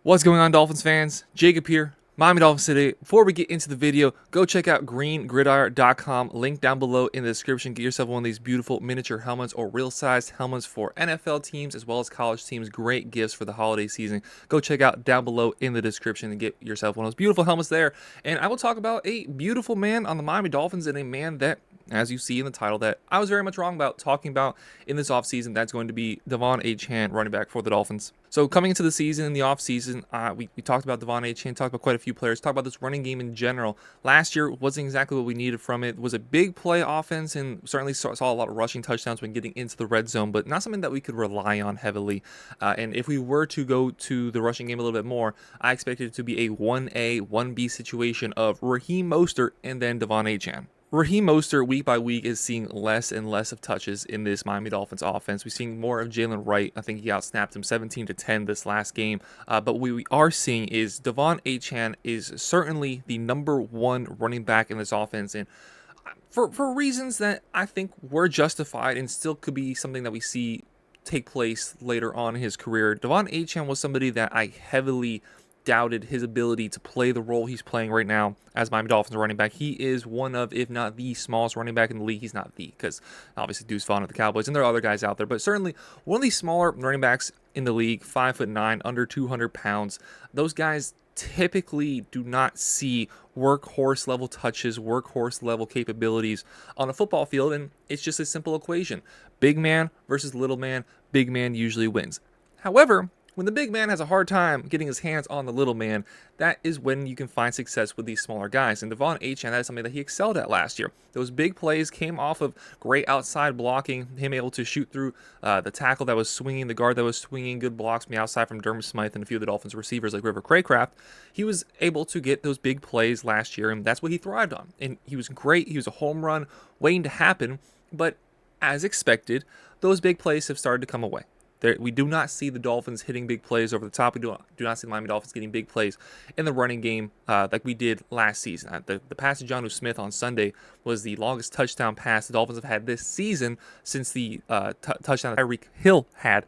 What's going on, Dolphins fans? Jacob here, Miami Dolphins today. Before we get into the video, go check out greengridiron.com. Link down below in the description. Get yourself one of these beautiful miniature helmets or real-sized helmets for NFL teams as well as college teams. Great gifts for the holiday season. Go check out down below in the description and get yourself one of those beautiful helmets there. And I will talk about a beautiful man on the Miami Dolphins and a man that, as you see in the title, that I was very much wrong about talking about in this offseason. That's going to be Devon Achane, running back for the Dolphins. So coming into the season, in the offseason, we talked about Devon Achane, talked about quite a few players, talked about this running game in general. Last year wasn't exactly what we needed from it. It was a big play offense and certainly saw a lot of rushing touchdowns when getting into the red zone, but not something that we could rely on heavily. And if we were to go to the rushing game a little bit more, I expected it to be a 1A, 1B situation of Raheem Mostert and then Devon Achane. Raheem Mostert, week by week, is seeing less and less of touches in this Miami Dolphins offense. We're seeing more of Jalen Wright. I think he outsnapped him 17-10 this last game. But what we are seeing is Devon Achane is certainly the #1 running back in this offense. And for reasons that I think were justified and still could be something that we see take place later on in his career, Devon Achane was somebody that I heavily doubted his ability to play the role he's playing right now as Miami Dolphins running back. He is one of, if not the smallest running back in the league. He's not the, because obviously Deuce Vaughn of the Cowboys, and there are other guys out there, but certainly one of the smaller running backs in the league, 5'9", under 200 pounds. Those guys typically do not see workhorse level touches, workhorse level capabilities on a football field, and it's just a simple equation. Big man versus little man, big man usually wins. However, when the big man has a hard time getting his hands on the little man, that is when you can find success with these smaller guys. And Devon Achane, that is something that he excelled at last year. Those big plays came off of great outside blocking, him able to shoot through the tackle that was swinging, the guard that was swinging, good blocks from the outside from Dermot Smythe and a few of the Dolphins receivers like River Craycraft. He was able to get those big plays last year, and that's what he thrived on. And he was great. He was a home run waiting to happen, but as expected, those big plays have started to come away. We do not see the Dolphins hitting big plays over the top. We do not see the Miami Dolphins getting big plays in the running game like we did last season. The pass to Jonnu Smith on Sunday was the longest touchdown pass the Dolphins have had this season since the touchdown that Tyreek Hill had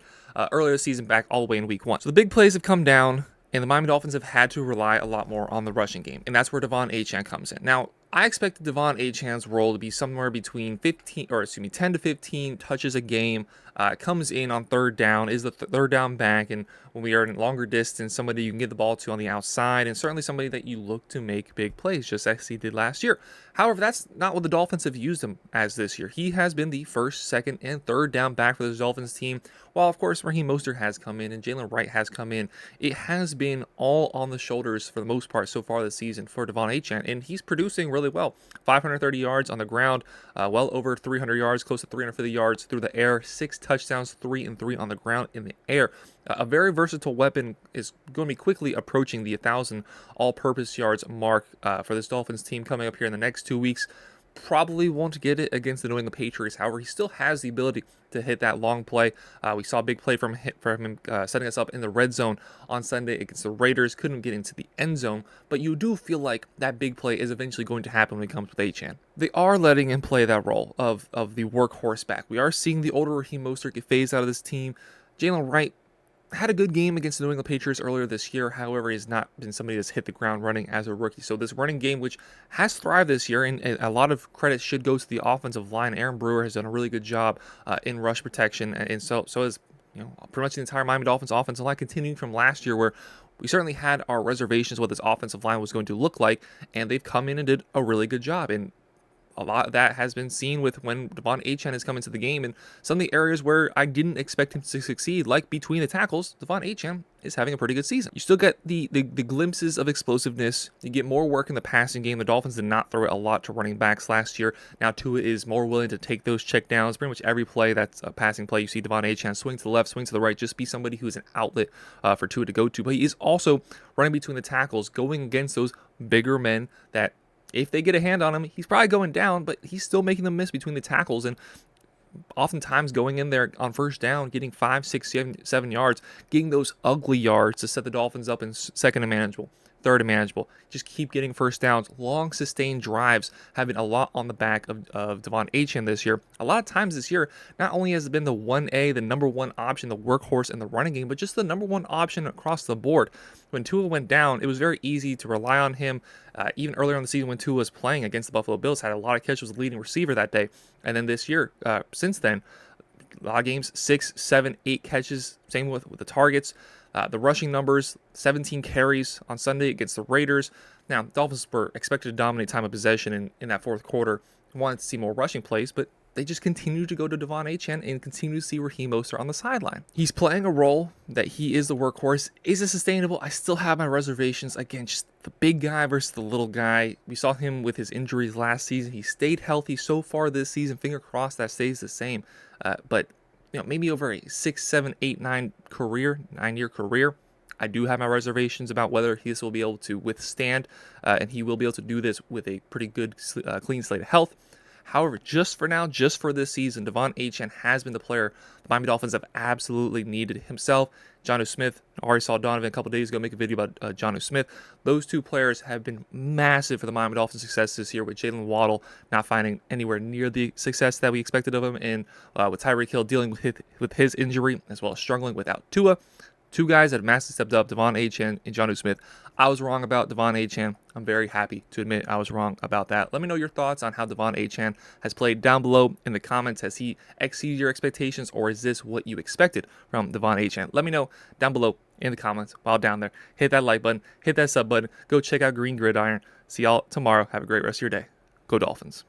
earlier this season, back all the way in week 1. So the big plays have come down, and the Miami Dolphins have had to rely a lot more on the rushing game, and that's where Devon Achane comes in. Now, I expected Devon Achane's role to be somewhere between 10 to 15 touches a game. Comes in on third down, is the third down back, and when we are in longer distance, somebody you can get the ball to on the outside, and certainly somebody that you look to make big plays, just as he did last year. However, that's not what the Dolphins have used him as this year. He has been the first, second, and third down back for this Dolphins team. While, of course, Raheem Mostert has come in and Jalen Wright has come in, it has been all on the shoulders for the most part so far this season for Devon Achane, and he's producing really well. 530 yards on the ground, well over 300 yards, close to 350 yards through the air, 6 touchdowns, 3 and 3 on the ground in the air. A very versatile weapon, is going to be quickly approaching the 1,000 all-purpose yards mark for this Dolphins team coming up here in the next 2 weeks. Probably won't get it against the New England Patriots. However, he still has the ability to hit that long play. We saw a big play from him setting us up in the red zone on Sunday against the Raiders. Couldn't get into the end zone, but you do feel like that big play is eventually going to happen when it comes with Achane. They are letting him play that role of the workhorse back. We are seeing the older Raheem Mostert get phased out of this team. Jalen Wright had a good game against the New England Patriots earlier this year. However, he's not been somebody that's hit the ground running as a rookie. So this running game, which has thrived this year, and a lot of credit should go to the offensive line. Aaron Brewer has done a really good job in rush protection, and so has pretty much the entire Miami Dolphins offensive line, continuing from last year, where we certainly had our reservations what this offensive line was going to look like, and they've come in and did a really good job. And a lot of that has been seen with when Devon Achane has come into the game, and some of the areas where I didn't expect him to succeed, like between the tackles, Devon Achane is having a pretty good season. You still get the glimpses of explosiveness. You get more work in the passing game. The Dolphins did not throw it a lot to running backs last year. Now Tua is more willing to take those check downs. Pretty much every play that's a passing play, you see Devon Achane swing to the left, swing to the right, just be somebody who's an outlet for Tua to go to. But he is also running between the tackles, going against those bigger men that, if they get a hand on him, he's probably going down, but he's still making them miss between the tackles, and oftentimes going in there on first down, getting 5, 6, 7 yards, getting those ugly yards to set the Dolphins up in second and manageable. third and manageable. Just keep getting first downs, long sustained drives, having a lot on the back of Devon Achane this year. A lot of times this year, not only has it been the 1A, the number one option, the workhorse in the running game, but just the number one option across the board. When Tua went down, it was very easy to rely on him. Even earlier in the season when Tua was playing against the Buffalo Bills, had a lot of catches, was the leading receiver that day. And then this year, since then, a lot of games, 6, 7, 8 catches. Same with the targets. The rushing numbers, 17 carries on Sunday against the Raiders. Now, Dolphins were expected to dominate time of possession in that fourth quarter. Wanted to see more rushing plays, but they just continue to go to Devon Achane and continue to see Raheem Mostert on the sideline. He's playing a role that he is the workhorse. Is it sustainable? I still have my reservations. Again, just the big guy versus the little guy. We saw him with his injuries last season. He stayed healthy so far this season. Finger crossed that stays the same. But maybe over a 6, 7, 8, 9-year career, I do have my reservations about whether this will be able to withstand, and he will be able to do this with a pretty good, clean slate of health. However, just for now, just for this season, Devon Achane has been the player the Miami Dolphins have absolutely needed himself. Jonnu Smith, already saw Donovan a couple days ago make a video about Jonnu Smith. Those two players have been massive for the Miami Dolphins' success this year, with Jalen Waddle not finding anywhere near the success that we expected of him, and with Tyreek Hill dealing with his injury, as well as struggling without Tua. Two guys that have massively stepped up, Devon Achane and Jonnu Smith. I was wrong about Devon Achane. I'm very happy to admit I was wrong about that. Let me know your thoughts on how Devon Achane has played down below in the comments. Has he exceeded your expectations, or is this what you expected from Devon Achane? Let me know down below in the comments while down there. Hit that like button, hit that sub button. Go check out Green Gridiron. See y'all tomorrow. Have a great rest of your day. Go Dolphins.